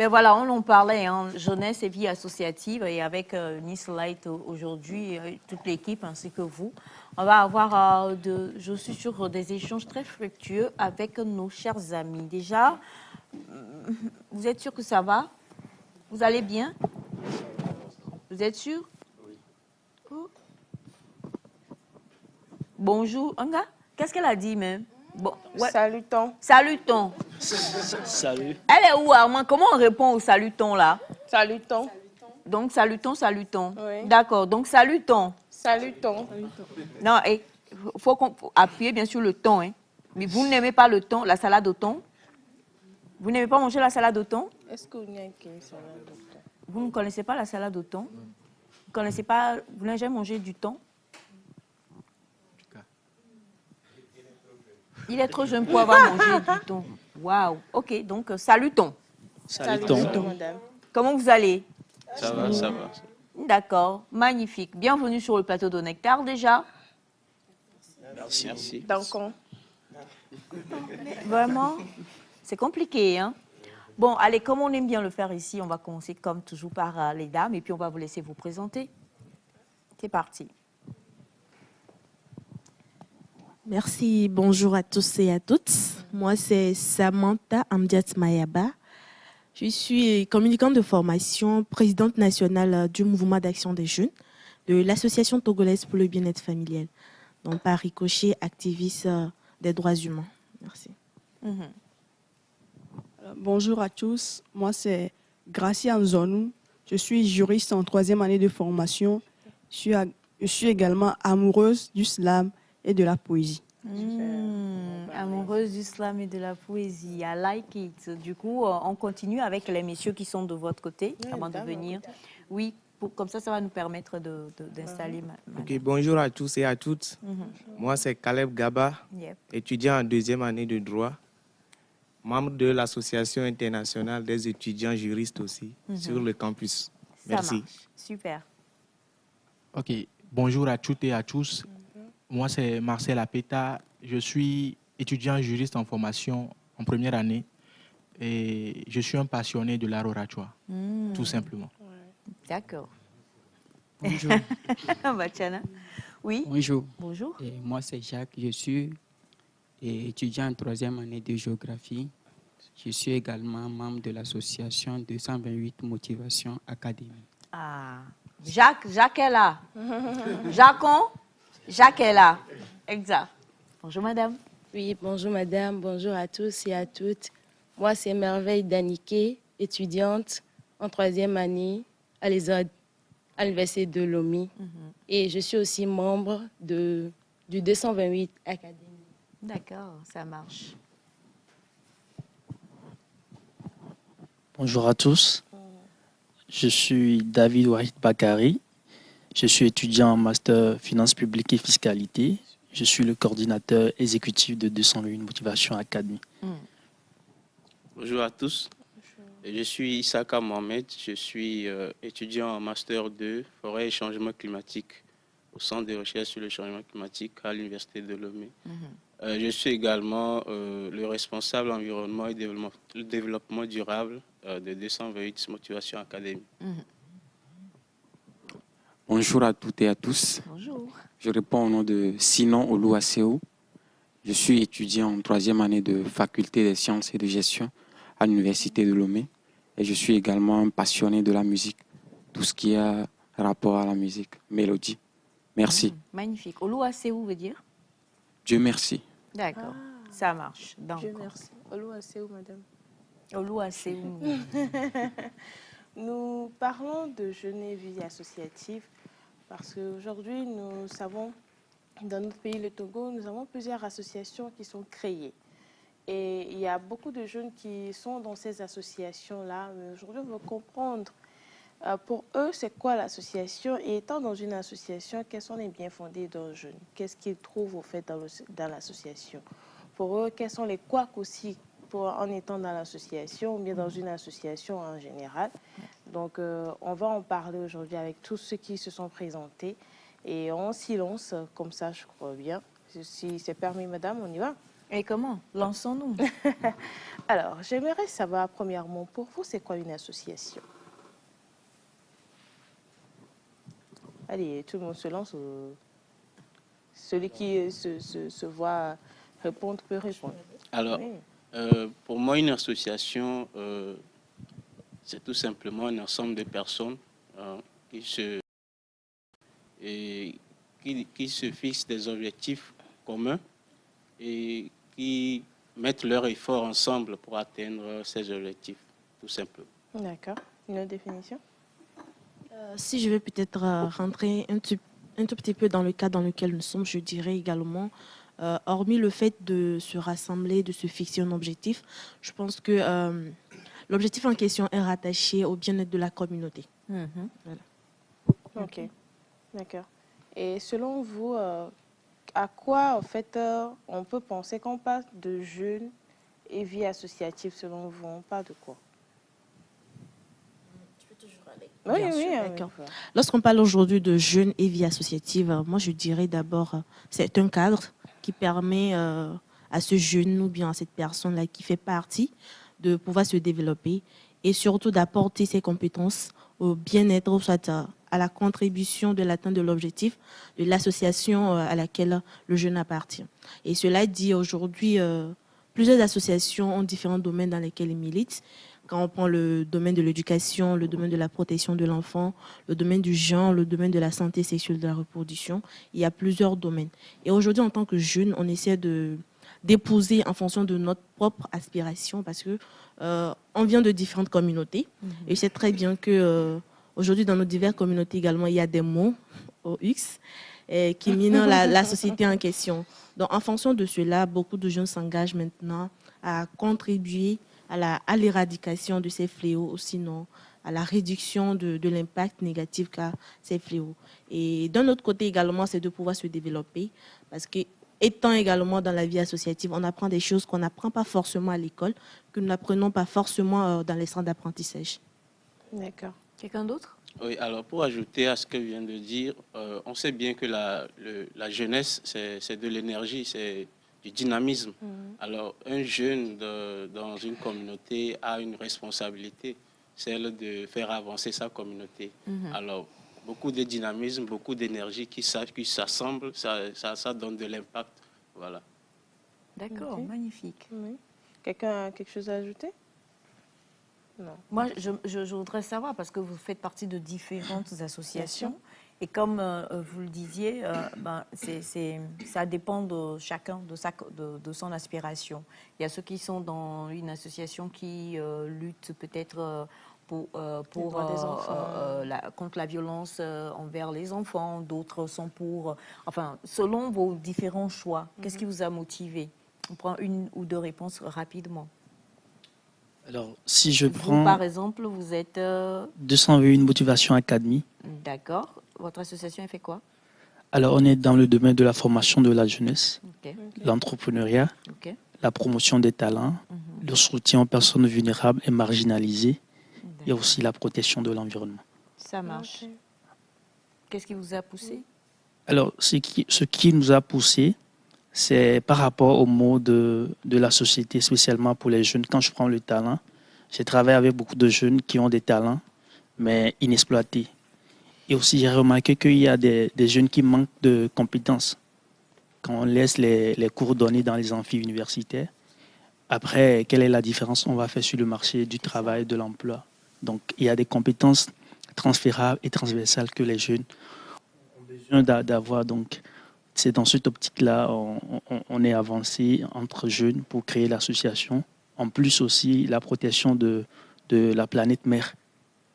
Ben voilà, on en parlait, hein, jeunesse et vie associative, et avec Nice Light aujourd'hui, toute l'équipe ainsi que vous, on va avoir, je suis sûre, des échanges très fructueux avec nos chers amis. Déjà, vous êtes sûr que ça va? Vous allez bien? Vous êtes sûr? Oh. Bonjour, Anga, qu'est-ce qu'elle a dit même? Bon, ouais. Salutons. Salutons. Salut. Elle est où, Armand? Comment on répond au salutons là? Salutons. Donc, salutons, salutons. Oui. D'accord, donc salutons. Salutons. Non, il faut appuyer bien sûr le thon. Hein. Mais vous n'aimez pas le thon, la salade au thon? Vous n'aimez pas manger la salade au thon? Est-ce qu'il y a une salade au thon? Vous ne connaissez pas la salade au thon? Vous connaissez pas, vous n'avez jamais mangé du thon? Il est trop jeune pour avoir mangé du thon. Waouh. Ok, donc salutons. Salutons. Madame. Comment vous allez? Ça va, ça va. D'accord, magnifique. Bienvenue sur le plateau de Nectar déjà. Merci. Donc, Vraiment, c'est compliqué, hein? Bon, allez, comme on aime bien le faire ici, on va commencer comme toujours par les dames et puis on va vous laisser vous présenter. C'est parti. Merci, bonjour à tous et à toutes. Moi, c'est Samantha Amdiat Mayaba. Je suis communicante de formation, présidente nationale du mouvement d'action des jeunes de l'Association togolaise pour le bien-être familial. Donc, par ricochet, activiste des droits humains. Merci. Bonjour à tous, moi c'est Gracia Nzonou, je suis juriste en 3e année de formation. Je suis également amoureuse du slam et de la poésie. Amoureuse du slam et de la poésie, I like it. Du coup, on continue avec les messieurs qui sont de votre côté avant de venir. Oui, comme ça va nous permettre d'installer. Ok, bonjour à tous et à toutes. Moi, c'est Caleb Gaba, étudiant en 2e année de droit, membre de l'Association internationale des étudiants juristes aussi, sur le campus. Merci. Super. Ok, bonjour à toutes et à tous. Moi, c'est Marcel Apeta. Je suis étudiant juriste en formation en 1re année et je suis un passionné de l'art oratoire, tout simplement. D'accord. Bonjour. Oui. Bonjour. Bonjour. Et moi, c'est Jacques. Je suis étudiant en 3e année de géographie. Je suis également membre de l'association 228 Motivation Académie. Ah, Jacques est là. Jacques est là. Exact. Bonjour, madame. Oui, bonjour, madame. Bonjour à tous et à toutes. Moi, c'est Merveille Daniké, étudiante en 3e année à l'ESOD, à l'Université de Lomé. Et je suis aussi membre du 228 Académie. D'accord, ça marche. Bonjour à tous. Je suis David Wahid Bakari. Je suis étudiant en master finance publique et fiscalité. Je suis le coordinateur exécutif de 201 Motivation Academy. Bonjour à tous. Je suis Issaka Mohamed. Je suis étudiant en master 2 forêt et changement climatique au centre de recherche sur le changement climatique à l'Université de Lomé. Je suis également le responsable environnement et développement durable de 228 Motivation Academy. Bonjour à toutes et à tous. Bonjour. Je réponds au nom de Sinon Oluwaseo. Je suis étudiant en 3e année de faculté des sciences et de gestion à l'Université de Lomé. Et je suis également un passionné de la musique, tout ce qui a rapport à la musique, mélodie. Merci. Magnifique. Oluwaseo veut dire? Dieu merci. D'accord, ça marche. Donc, Dieu merci. Oluwaseo, madame. Oluwaseo. Nous parlons de jeunes et vie associative parce qu'aujourd'hui, nous savons, dans notre pays, le Togo, nous avons plusieurs associations qui sont créées. Et il y a beaucoup de jeunes qui sont dans ces associations-là. Mais aujourd'hui, on veut comprendre pour eux, c'est quoi l'association? Et étant dans une association, quels sont les biens-fondés d'un jeune? Qu'est-ce qu'ils trouvent au fait dans l'association? Pour eux, quels sont les couacs aussi en étant dans l'association ou bien dans une association en général? Donc, on va en parler aujourd'hui avec tous ceux qui se sont présentés. Et en silence, comme ça, je crois bien. Si c'est permis, madame, on y va? Et comment? Lançons-nous. Alors, j'aimerais savoir, premièrement, pour vous, c'est quoi une association? Allez, tout le monde se lance. Celui qui se voit répondre peut répondre. Alors, Oui. pour moi, une association, c'est tout simplement un ensemble de personnes qui se fixent des objectifs communs et qui mettent leurs efforts ensemble pour atteindre ces objectifs, tout simplement. D'accord. Une autre définition? Si je vais peut-être rentrer un tout petit peu dans le cas dans lequel nous sommes, je dirais également, hormis le fait de se rassembler, de se fixer un objectif, je pense que l'objectif en question est rattaché au bien-être de la communauté. Mhm. Voilà. Ok, d'accord. Et selon vous, à quoi en fait on peut penser quand on parle de jeunes et vie associative? Selon vous, on parle de quoi? Oui, Bien oui, sûr, oui, d'accord. oui. Lorsqu'on parle aujourd'hui de jeunes et vie associative, moi je dirais d'abord, c'est un cadre qui permet à ce jeune ou bien à cette personne-là qui fait partie de pouvoir se développer et surtout d'apporter ses compétences au bien-être, soit à la contribution de l'atteinte de l'objectif de l'association à laquelle le jeune appartient. Et cela dit, aujourd'hui, plusieurs associations ont différents domaines dans lesquels ils militent. Quand on prend le domaine de l'éducation, le domaine de la protection de l'enfant, le domaine du genre, le domaine de la santé sexuelle de la reproduction, il y a plusieurs domaines. Et aujourd'hui, en tant que jeune, on essaie d'épouser en fonction de notre propre aspiration parce que on vient de différentes communautés. Et je sais très bien que aujourd'hui, dans nos diverses communautés également, il y a des mots OX qui minent la société en question. Donc, en fonction de cela, beaucoup de jeunes s'engagent maintenant à contribuer à l'éradication de ces fléaux, ou sinon à la réduction de l'impact négatif qu'a ces fléaux. Et d'un autre côté également, c'est de pouvoir se développer parce que étant également dans la vie associative, on apprend des choses qu'on n'apprend pas forcément à l'école, que nous n'apprenons pas forcément dans les centres d'apprentissage. D'accord. Quelqu'un d'autre? Oui, alors pour ajouter à ce que vient de dire, on sait bien que la jeunesse, c'est de l'énergie, c'est du dynamisme. Alors, un jeune dans une communauté a une responsabilité, celle de faire avancer sa communauté. Alors, beaucoup de dynamisme, beaucoup d'énergie qui s'assemblent, ça donne de l'impact. Voilà. D'accord, Ok. magnifique. Oui. Quelqu'un a quelque chose à ajouter? Non. Moi, je voudrais savoir, parce que vous faites partie de différentes associations, et comme vous le disiez, ça dépend de chacun, de son aspiration. Il y a ceux qui sont dans une association qui lutte peut-être contre la violence envers les enfants, d'autres sont pour... Enfin, selon vos différents choix, qu'est-ce qui vous a motivé? On prend une ou deux réponses rapidement. Alors, si je Vous, prends par exemple, vous êtes... 201 Motivation Academy. D'accord. Votre association, elle fait quoi? Alors, on est dans le domaine de la formation de la jeunesse, Ok. l'entrepreneuriat, Ok. la promotion des talents, le soutien aux personnes vulnérables et marginalisées, et aussi la protection de l'environnement. Ça marche. Ok. Qu'est-ce qui vous a poussé? Alors, ce qui nous a poussé, c'est par rapport au mot de la société, spécialement pour les jeunes. Quand je prends le talent, j'ai travaillé avec beaucoup de jeunes qui ont des talents, mais inexploités. Et aussi, j'ai remarqué qu'il y a des jeunes qui manquent de compétences. Quand on laisse les cours donnés dans les amphis universitaires, après, quelle est la différence on va faire sur le marché du travail, de l'emploi? Donc, il y a des compétences transférables et transversales que les jeunes ont besoin d'avoir. Donc, c'est dans cette optique-là on est avancé entre jeunes pour créer l'association. En plus aussi, la protection de la planète mère,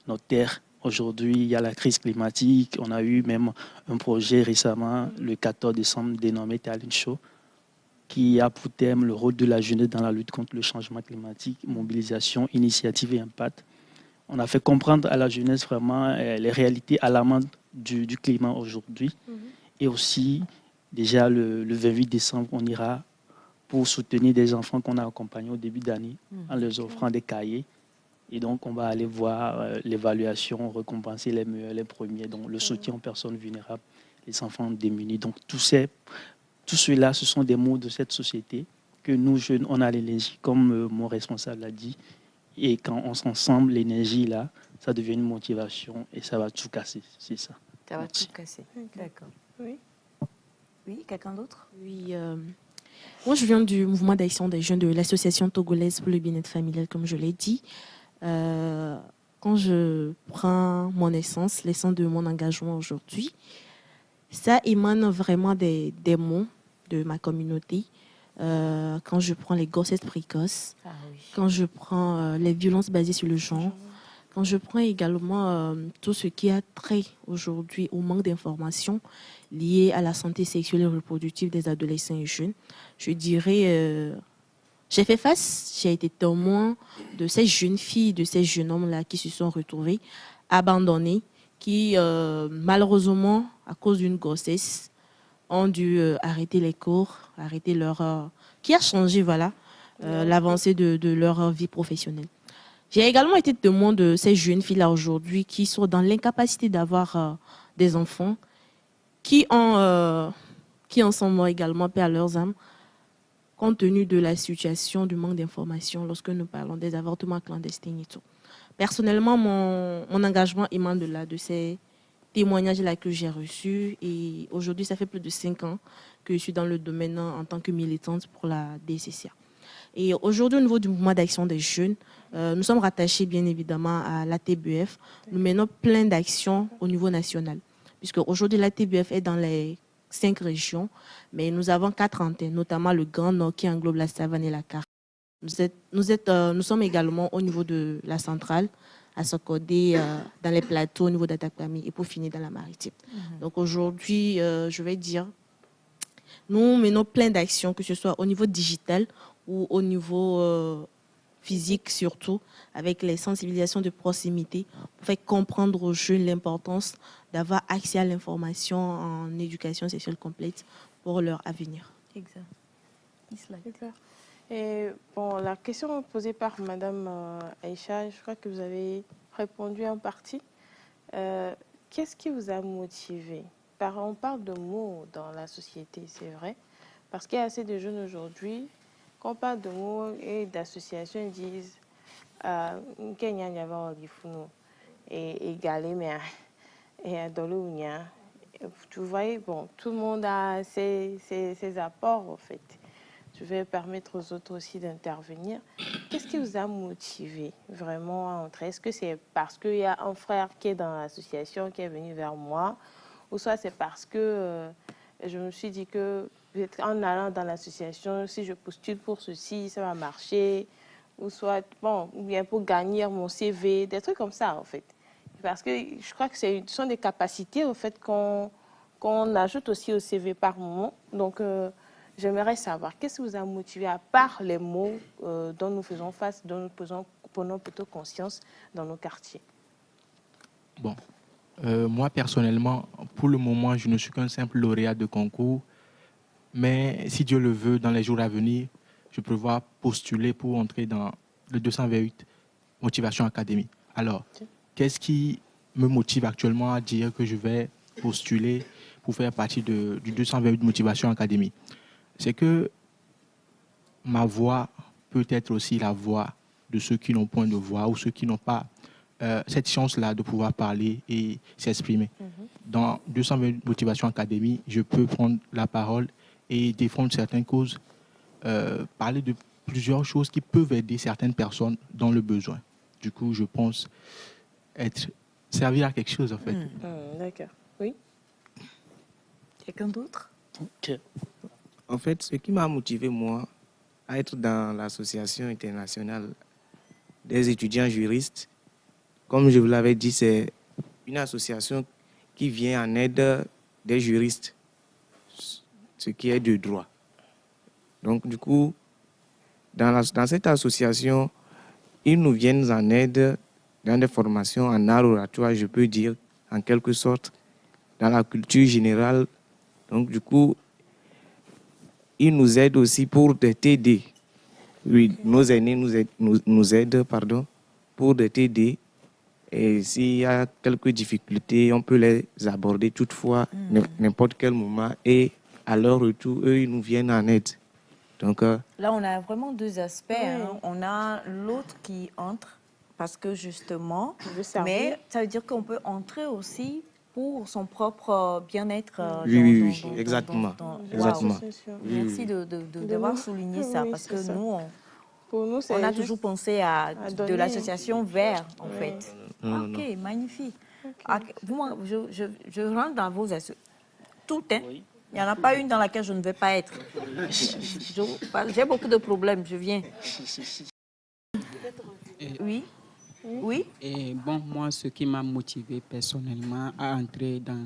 notre terre. Aujourd'hui, il y a la crise climatique. On a eu même un projet récemment, le 14 décembre, dénommé Talent Show, qui a pour thème le rôle de la jeunesse dans la lutte contre le changement climatique, mobilisation, initiative et impact. On a fait comprendre à la jeunesse vraiment les réalités alarmantes du climat aujourd'hui. Et aussi, déjà le 28 décembre, on ira pour soutenir des enfants qu'on a accompagnés au début d'année en leur offrant des cahiers. Et donc, on va aller voir l'évaluation, récompenser les meilleurs, les premiers, donc le soutien aux personnes vulnérables, les enfants démunis. Donc, tout cela, ce sont des mots de cette société que nous, jeunes, on a l'énergie, comme mon responsable l'a dit. Et quand on s'ensemble, l'énergie, là, ça devient une motivation et ça va tout casser. C'est ça. Ça va Merci. tout casser. Ok. D'accord. Oui. Oui, quelqu'un d'autre? Oui, moi je viens du mouvement d'action des jeunes de l'association togolaise pour le bien-être familial, comme je l'ai dit. Quand je prends mon essence, l'essence de mon engagement aujourd'hui, ça émane vraiment des mots de ma communauté. Quand je prends les grossesses précoces, quand je prends les violences basées sur le genre, quand je prends également tout ce qui a trait aujourd'hui au manque d'informations liées à la santé sexuelle et reproductive des adolescents et jeunes, je dirais, j'ai fait face, j'ai été témoin de ces jeunes filles, de ces jeunes hommes-là qui se sont retrouvés abandonnés, qui malheureusement, à cause d'une grossesse, ont dû arrêter les cours, arrêter leur... qui a changé, voilà, l'avancée de leur vie professionnelle. J'ai également été témoin de ces jeunes filles-là aujourd'hui qui sont dans l'incapacité d'avoir des enfants, qui en sont morts également, paix à leurs âmes, compte tenu de la situation du manque d'informations lorsque nous parlons des avortements clandestins et tout. Personnellement, mon engagement émane de ces témoignages-là que j'ai reçus. Et aujourd'hui, ça fait plus de 5 ans que je suis dans le domaine en tant que militante pour la DCCA. Et aujourd'hui, au niveau du mouvement d'action des jeunes, nous sommes rattachés bien évidemment à l'ATBF. Nous menons plein d'actions au niveau national. Puisque aujourd'hui, l'ATBF est dans les 5 régions, mais nous avons 4 antennes, notamment le Grand Nord qui englobe la Savane et la Caraïbe. Nous sommes également au niveau de la centrale, à Sokodé, dans les plateaux, au niveau d'Atakami, et pour finir dans la maritime. Donc aujourd'hui, je vais dire, nous menons plein d'actions, que ce soit au niveau digital ou au niveau physique surtout, avec les sensibilisations de proximité, pour faire comprendre aux jeunes l'importance d'avoir accès à l'information en éducation sexuelle complète pour leur avenir. Exact. Et bon, la question posée par Madame Aïcha, je crois que vous avez répondu en partie. Qu'est-ce qui vous a motivé? On parle de mots dans la société, c'est vrai, parce qu'il y a assez de jeunes aujourd'hui, quand on parle de mots et d'associations, ils disent Kenya n'y avait et égalé, mais et dans le tu vois, bon, tout le monde a ses apports, en fait. Je vais permettre aux autres aussi d'intervenir. Qu'est-ce qui vous a motivé vraiment à entrer? Est-ce que c'est parce qu'il y a un frère qui est dans l'association qui est venu vers moi, ou soit c'est parce que je me suis dit que en allant dans l'association, si je postule pour ceci, ça va marcher, ou soit, bon, ou bien pour gagner mon CV, des trucs comme ça, en fait. Parce que je crois que ce sont des capacités, au fait, qu'on ajoute aussi au CV par moment. Donc, j'aimerais savoir, qu'est-ce qui vous a motivé, à part les mots dont nous faisons face, dont nous prenons plutôt conscience dans nos quartiers? Bon, moi personnellement, pour le moment, je ne suis qu'un simple lauréat de concours. Mais si Dieu le veut, dans les jours à venir, je prévois postuler pour entrer dans le 228 Motivation Academy. Alors, qu'est-ce qui me motive actuellement à dire que je vais postuler pour faire partie du 228 Motivation Academy? C'est que ma voix peut être aussi la voix de ceux qui n'ont point de voix ou ceux qui n'ont pas cette chance-là de pouvoir parler et s'exprimer. Dans 228 Motivation Academy, je peux prendre la parole et défendre certaines causes, parler de plusieurs choses qui peuvent aider certaines personnes dans le besoin. Du coup, je pense servir à quelque chose, en fait. D'accord. Oui. Quelqu'un d'autre? Ok. En fait, ce qui m'a motivé, moi, à être dans l'Association internationale des étudiants juristes, comme je vous l'avais dit, c'est une association qui vient en aide des juristes, ce qui est de droit. Donc, du coup, dans cette association, ils nous viennent en aide dans des formations en art oratoire, je peux dire, en quelque sorte, dans la culture générale. Donc, du coup, ils nous aident aussi pour des TD. Oui, nos aînés nous aident, pour des TD. Et s'il y a quelques difficultés, on peut les aborder toutefois n'importe quel moment. Et à leur retour, eux, ils nous viennent en aide. Donc, là, on a vraiment deux aspects. Hein. On a l'autre qui entre parce que justement, mais ça veut dire qu'on peut entrer aussi pour son propre bien-être. Oui, exactement. Exactement. Merci d'avoir souligné ça, parce que nous, on a toujours pensé à de l'association vers, en fait. Ok, magnifique. Okay. Je rentre dans vos associations. Toutes, hein. Il n'y en a pas une dans laquelle je ne vais pas être. J'ai beaucoup de problèmes, je viens. Oui. Oui. Et bon, moi, ce qui m'a motivé personnellement à entrer dans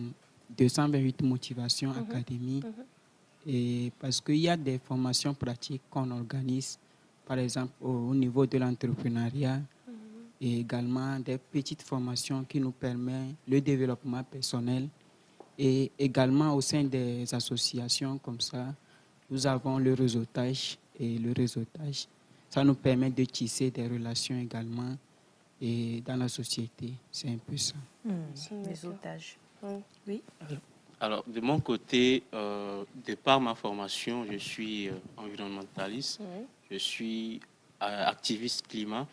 228 Motivation Academy, et parce qu'il y a des formations pratiques qu'on organise, par exemple au niveau de l'entrepreneuriat, et également des petites formations qui nous permettent le développement personnel. Et également au sein des associations comme ça, nous avons le réseautage. Et le réseautage, ça nous permet de tisser des relations également et dans la société. C'est un peu ça. Réseautage. Oui. Alors, de mon côté, de par ma formation, je suis environnementaliste, je suis activiste climat.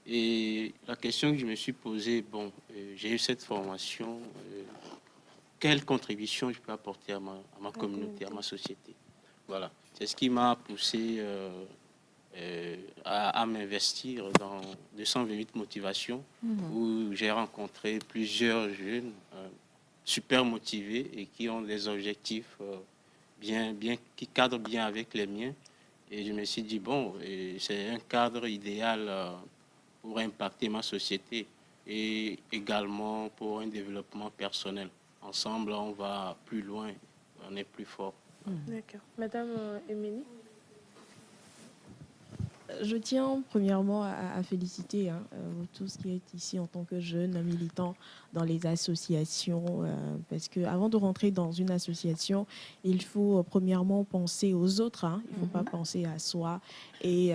Et la question que je me suis posée, bon, j'ai eu cette formation, quelle contribution je peux apporter à ma communauté, à ma société? Voilà, c'est ce qui m'a poussé à m'investir dans 228 Motivations, où j'ai rencontré plusieurs jeunes super motivés et qui ont des objectifs qui cadrent bien avec les miens. Et je me suis dit, bon, c'est un cadre idéal pour impacter ma société et également pour un développement personnel. Ensemble, on va plus loin, on est plus fort. D'accord. Madame Émilie? Je tiens premièrement à féliciter vous tous qui êtes ici en tant que jeunes militants dans les associations, parce qu'avant de rentrer dans une association, il faut premièrement penser aux autres, il ne faut pas penser à soi. Et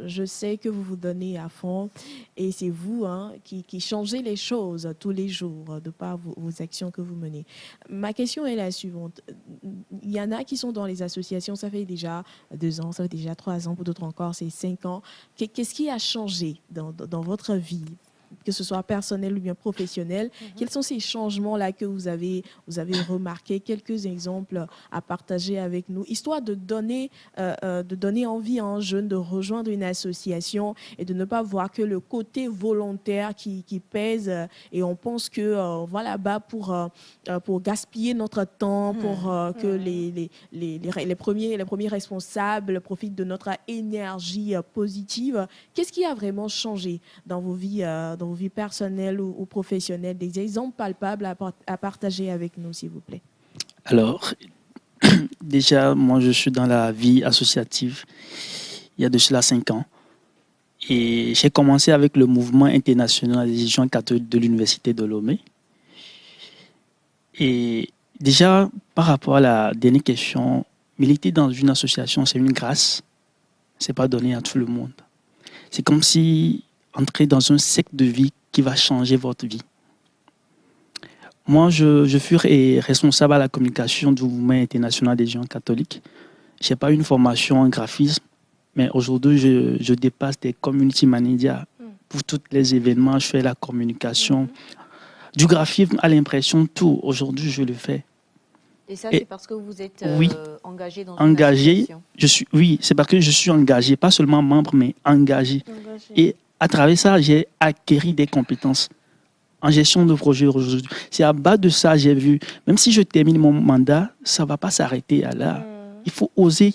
je sais que vous vous donnez à fond et c'est vous qui changez les choses tous les jours de par vos actions que vous menez. Ma question est la suivante. Il y en a qui sont dans les associations, ça fait déjà 2 ans, ça fait déjà 3 ans, pour d'autres encore, c'est 5 ans. Qu'est-ce qui a changé dans votre vie, que ce soit personnel ou bien professionnel? Quels sont ces changements-là que vous avez remarqués? Quelques exemples à partager avec nous, histoire de donner envie à un jeune de rejoindre une association et de ne pas voir que le côté volontaire qui pèse et on pense que va là-bas pour gaspiller notre temps, pour que les premiers responsables profitent de notre énergie positive. Qu'est-ce qui a vraiment changé dans vos vies personnelles ou professionnelles? Des exemples palpables à partager avec nous, s'il vous plaît. Alors, déjà, moi, je suis dans la vie associative il y a de cela 5 ans. Et j'ai commencé avec le mouvement international des étudiants catholiques de l'Université de Lomé. Et déjà, par rapport à la dernière question, militer dans une association, c'est une grâce. Ce n'est pas donné à tout le monde. C'est comme si entrer dans un secte de vie qui va changer votre vie. Moi, je fus responsable à la communication du mouvement international des étudiants catholiques. Je n'ai pas une formation en graphisme, mais aujourd'hui, je dépasse des community managers. Pour tous les événements, je fais la communication. Du graphisme à l'impression, tout. Aujourd'hui, je le fais. Et ça, c'est parce que vous êtes engagé dans une association? Oui, c'est parce que je suis engagé, pas seulement membre, mais engagé. Et à travers ça, j'ai acquis des compétences en gestion de projet aujourd'hui. C'est à bas de ça, j'ai vu, même si je termine mon mandat, ça ne va pas s'arrêter à là. Il faut oser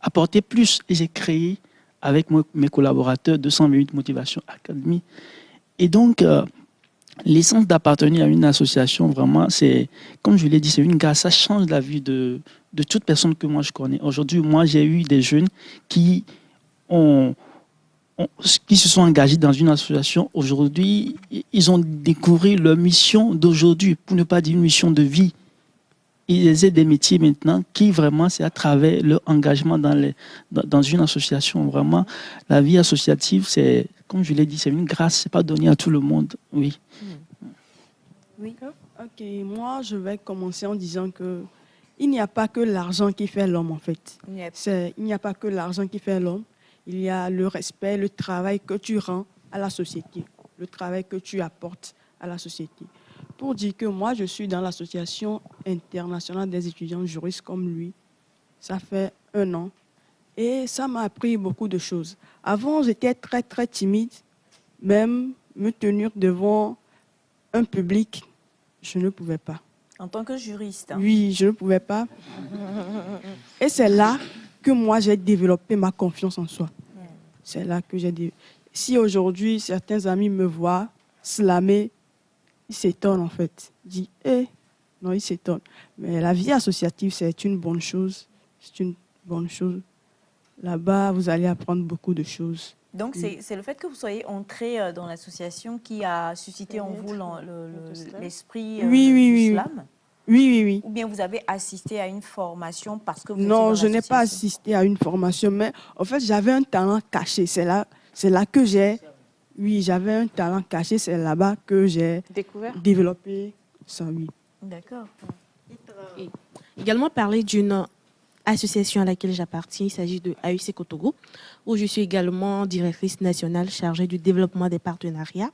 apporter plus. Et j'ai créé avec mes collaborateurs 228 Motivation Academy. Et donc, l'essence d'appartenir à une association, vraiment, c'est, comme je l'ai dit, c'est une grâce. Ça change la vie de toute personne que moi je connais. Aujourd'hui, moi, j'ai eu des jeunes qui se sont engagés dans une association. Aujourd'hui, ils ont découvert leur mission d'aujourd'hui, pour ne pas dire une mission de vie. Ils aient des métiers maintenant qui, vraiment, c'est à travers leur engagement dans une association. Vraiment, la vie associative, c'est, comme je l'ai dit, c'est une grâce. Ce n'est pas donné à tout le monde. Oui. Ok, moi, je vais commencer en disant que il n'y a pas que l'argent qui fait l'homme, en fait. Yep. Il n'y a pas que l'argent qui fait l'homme. Il y a le respect, le travail que tu rends à la société, le travail que tu apportes à la société. Pour dire que moi, je suis dans l'Association internationale des étudiants juristes comme lui. Ça fait 1 an. Et ça m'a appris beaucoup de choses. Avant, j'étais très, très timide. Même me tenir devant un public, je ne pouvais pas. En tant que juriste. Oui, je ne pouvais pas. Et c'est là que moi, j'ai développé ma confiance en soi. C'est là que j'ai dit. Si aujourd'hui, certains amis me voient slammer, ils s'étonnent en fait. Ils disent, non, ils s'étonnent. Mais la vie associative, c'est une bonne chose. C'est une bonne chose. Là-bas, vous allez apprendre beaucoup de choses. Donc, c'est le fait que vous soyez entré dans l'association qui a suscité en vous l'esprit du slam? Oui. Ou bien vous avez assisté à une formation parce que vous étiez Non, dans je n'ai pas l'association? assisté à une formation, mais en fait, j'avais un talent caché. C'est là que j'ai... Oui, j'avais un talent caché. C'est là-bas que j'ai développé ça, oui. D'accord. Et également parler d'une association à laquelle j'appartiens. Il s'agit de AESEC au Togo, où je suis également directrice nationale chargée du développement des partenariats.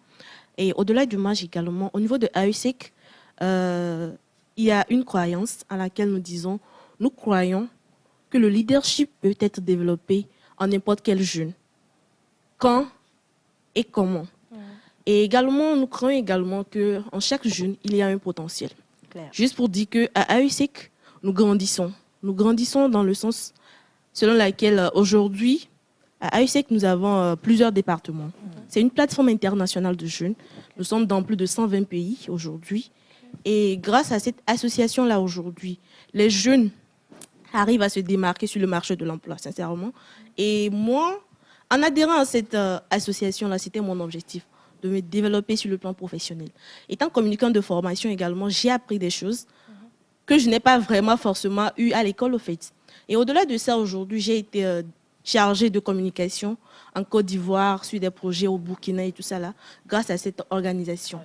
Et au-delà du match également, au niveau de AESEC, il y a une croyance à laquelle nous croyons que le leadership peut être développé en n'importe quel jeune. Quand et comment. Et également, nous croyons également qu'en chaque jeune, il y a un potentiel. Claire. Juste pour dire qu'à AESEC, nous grandissons. Nous grandissons dans le sens selon lequel aujourd'hui, à AESEC, nous avons plusieurs départements. C'est une plateforme internationale de jeunes. Nous sommes dans plus de 120 pays aujourd'hui. Et grâce à cette association-là aujourd'hui, les jeunes arrivent à se démarquer sur le marché de l'emploi, sincèrement. Et moi, en adhérant à cette association-là, c'était mon objectif, de me développer sur le plan professionnel. Étant communicante de formation également, j'ai appris des choses que je n'ai pas vraiment forcément eues à l'école, au fait. Et au-delà de ça, aujourd'hui, j'ai été chargée de communication en Côte d'Ivoire, sur des projets au Burkina et tout ça là, grâce à cette organisation.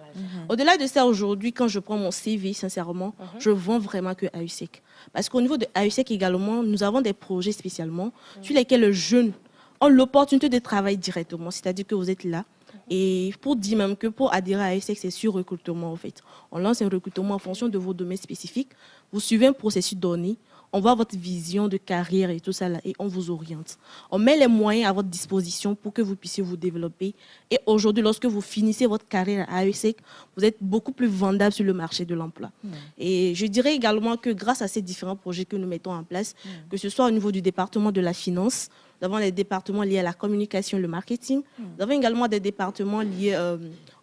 Au-delà de ça, aujourd'hui, quand je prends mon CV, sincèrement, je vends vraiment que AESEC. Parce qu'au niveau de AESEC également, nous avons des projets spécialement sur lesquels les jeunes ont l'opportunité de travailler directement. C'est-à-dire que vous êtes là. Et pour dire même que pour adhérer à AESEC, c'est sur recrutement en fait. On lance un recrutement en fonction de vos domaines spécifiques. Vous suivez un processus donné. On voit votre vision de carrière et tout ça là, et on vous oriente. On met les moyens à votre disposition pour que vous puissiez vous développer. Et aujourd'hui, lorsque vous finissez votre carrière à AESEC, vous êtes beaucoup plus vendable sur le marché de l'emploi. Et je dirais également que grâce à ces différents projets que nous mettons en place, que ce soit au niveau du département de la finance, nous avons des départements liés à la communication et le marketing. Nous avons également des départements liés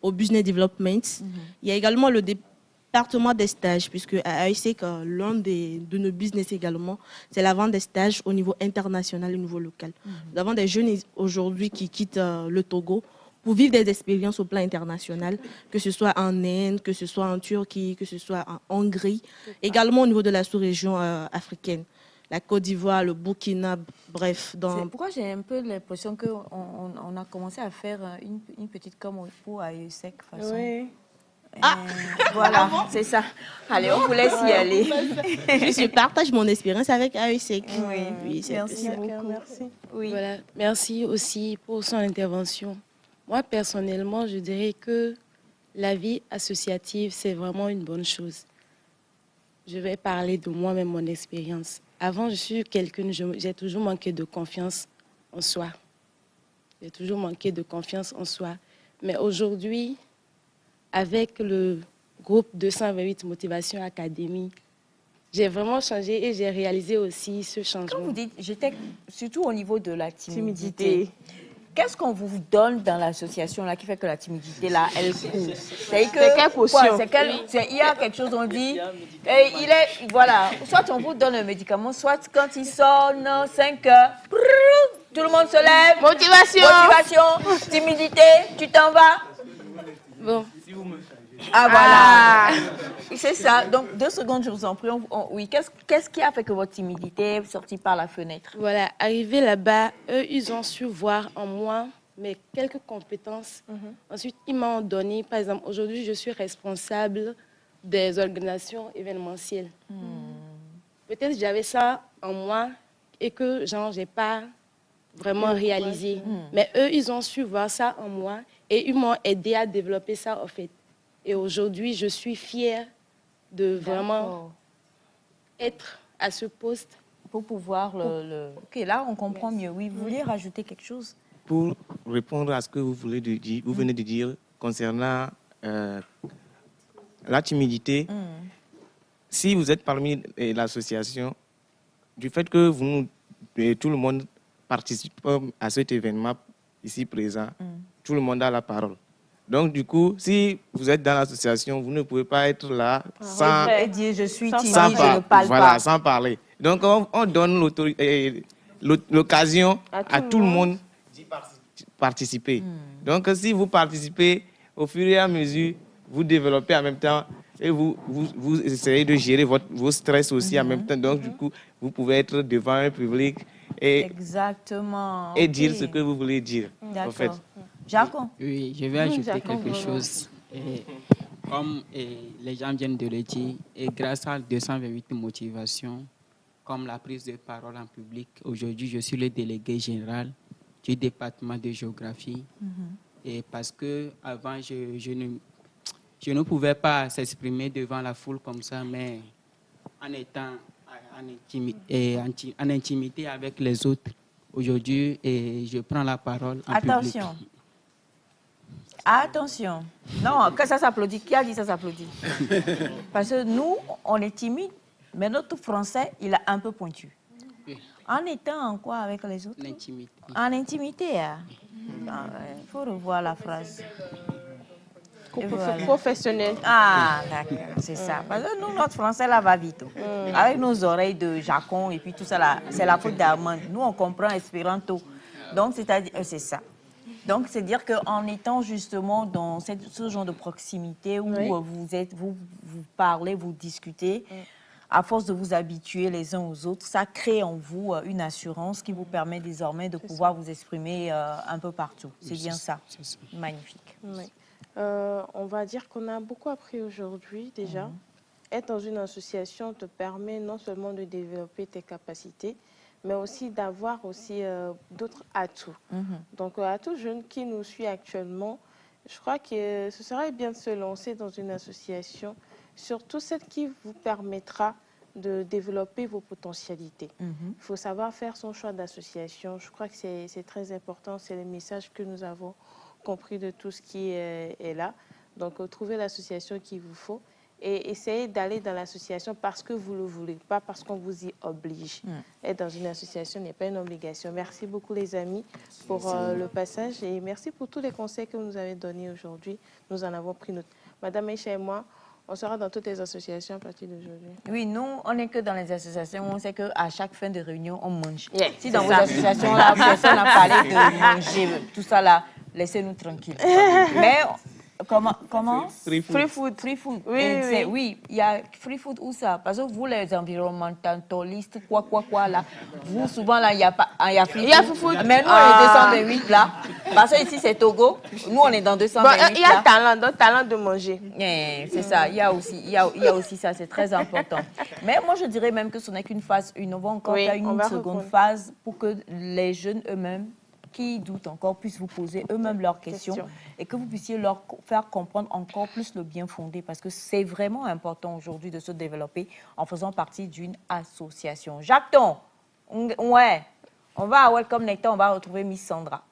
au business development. Il y a également le département des stages, puisque à AESEC, l'un de nos business également, c'est la vente des stages au niveau international et au niveau local. Nous avons des jeunes aujourd'hui qui quittent le Togo pour vivre des expériences au plan international, que ce soit en Inde, que ce soit en Turquie, que ce soit en Hongrie, également au niveau de la sous-région africaine. La Côte d'Ivoire, le Burkina, bref. Pourquoi j'ai un peu l'impression qu'on a commencé à faire une petite com pour AESEC façon. Oui. Voilà, c'est ça. Allez, on vous laisse y aller. Je partage mon expérience avec AESEC. Oui, merci beaucoup. Merci. Oui. Voilà, merci aussi pour son intervention. Moi, personnellement, je dirais que la vie associative, c'est vraiment une bonne chose. Je vais parler de moi-même, mon expérience. Avant, je suis quelqu'un, j'ai toujours manqué de confiance en soi. J'ai toujours manqué de confiance en soi. Mais aujourd'hui, avec le groupe 228 Motivation Academy, j'ai vraiment changé et j'ai réalisé aussi ce changement. Quand vous dites, j'étais surtout au niveau de la timidité. Qu'est-ce qu'on vous donne dans l'association là qui fait que la timidité là, elle court? C'est quelle potion? Il y a quelque chose, on dit, et voilà, soit on vous donne un médicament, soit quand il sonne 5 heures, tout le monde se lève. Motivation, timidité, tu t'en vas. Bon. Ah voilà, c'est ça. Donc 2 secondes, je vous en prie. Oui, qu'est-ce qui a fait que votre timidité est sortie par la fenêtre? Voilà, arrivé là-bas, eux, ils ont su voir en moi mes quelques compétences. Ensuite, ils m'ont donné, par exemple, aujourd'hui, je suis responsable des organisations événementielles. peut-être j'avais ça en moi et que genre j'ai pas vraiment réalisé. Mais eux, ils ont su voir ça en moi et ils m'ont aidé à développer ça en fait. Et aujourd'hui, je suis fière de vraiment être à ce poste. Pour pouvoir Ok, là, on comprend mieux. Oui, vous vouliez rajouter quelque chose? Pour répondre à ce que vous venez de dire concernant la timidité, si vous êtes parmi l'association, du fait que tout le monde participe à cet événement ici présent, tout le monde a la parole. Donc, du coup, si vous êtes dans l'association, vous ne pouvez pas être là sans dire je suis timide, je ne parle pas. Sans parler. Donc, on donne l'occasion à tout le monde d'y participer. Donc, si vous participez, au fur et à mesure, vous développez en même temps et vous essayez de gérer vos stress aussi en même temps. Donc, du coup, vous pouvez être devant un public et dire ce que vous voulez dire. En fait. Jacques? Oui, je vais ajouter quelque chose. Comme les gens viennent de le dire, et grâce à 228 motivations, comme la prise de parole en public, aujourd'hui, je suis le délégué général du département de géographie. Et parce que avant, je ne pouvais pas s'exprimer devant la foule comme ça, mais en étant en intimité avec les autres, aujourd'hui, je prends la parole en public. Attention. Non, que ça s'applaudit. Qui a dit ça s'applaudit? Parce que nous, on est timide, mais notre français, il est un peu pointu. En étant en quoi avec les autres? En intimité. Il faut revoir la phrase. Professionnel. Ah, d'accord, c'est ça. Parce que nous, notre français, là, va vite. Avec nos oreilles de Jacon et puis tout ça, là, c'est la faute d'Armand. Nous, on comprend espéranto. Donc, c'est-à-dire, c'est ça. Donc, c'est dire qu'en étant justement dans ce genre de proximité où vous parlez, vous discutez, à force de vous habituer les uns aux autres, ça crée en vous une assurance qui vous permet désormais de pouvoir vous exprimer un peu partout. C'est bien ça. Magnifique. Oui. On va dire qu'on a beaucoup appris aujourd'hui déjà. Être dans une association te permet non seulement de développer tes capacités, mais aussi d'avoir aussi d'autres atouts. Donc, à tout jeune qui nous suit actuellement, je crois que ce serait bien de se lancer dans une association, surtout celle qui vous permettra de développer vos potentialités. Il faut savoir faire son choix d'association. Je crois que c'est très important. C'est le message que nous avons compris de tout ce qui est là. Donc, trouvez l'association qu'il vous faut. Et essayez d'aller dans l'association parce que vous le voulez, pas parce qu'on vous y oblige. Être dans une association n'est pas une obligation. Merci beaucoup les amis pour le passage et merci pour tous les conseils que vous nous avez donnés aujourd'hui. Nous en avons pris note. Madame Aïcha et moi, on sera dans toutes les associations à partir d'aujourd'hui. Oui, nous, on n'est que dans les associations. On sait qu'à chaque fin de réunion, on mange. Si dans vos associations, là, personne n'a parlé de manger, tout ça là, laissez-nous tranquilles. Mais... Comment? Free food. Free food. Oui, il y a free food où ça? Parce que vous, les environnementalistes, quoi, là, vous, souvent, là, il y a free food. Mais nous, on est 228, là. Parce que ici, c'est Togo. Nous, on est dans 228, il y a talent de manger. C'est ça. Il y a aussi ça. C'est très important. Mais moi, je dirais même que ce n'est qu'une phase. On va encore faire une seconde phase pour que les jeunes eux-mêmes qui doutent encore puissent vous poser eux-mêmes leurs questions et que vous puissiez leur faire comprendre encore plus le bien fondé parce que c'est vraiment important aujourd'hui de se développer en faisant partie d'une association. Jacques-Ton, on va à Welcome Nectar, on va retrouver Miss Sandra.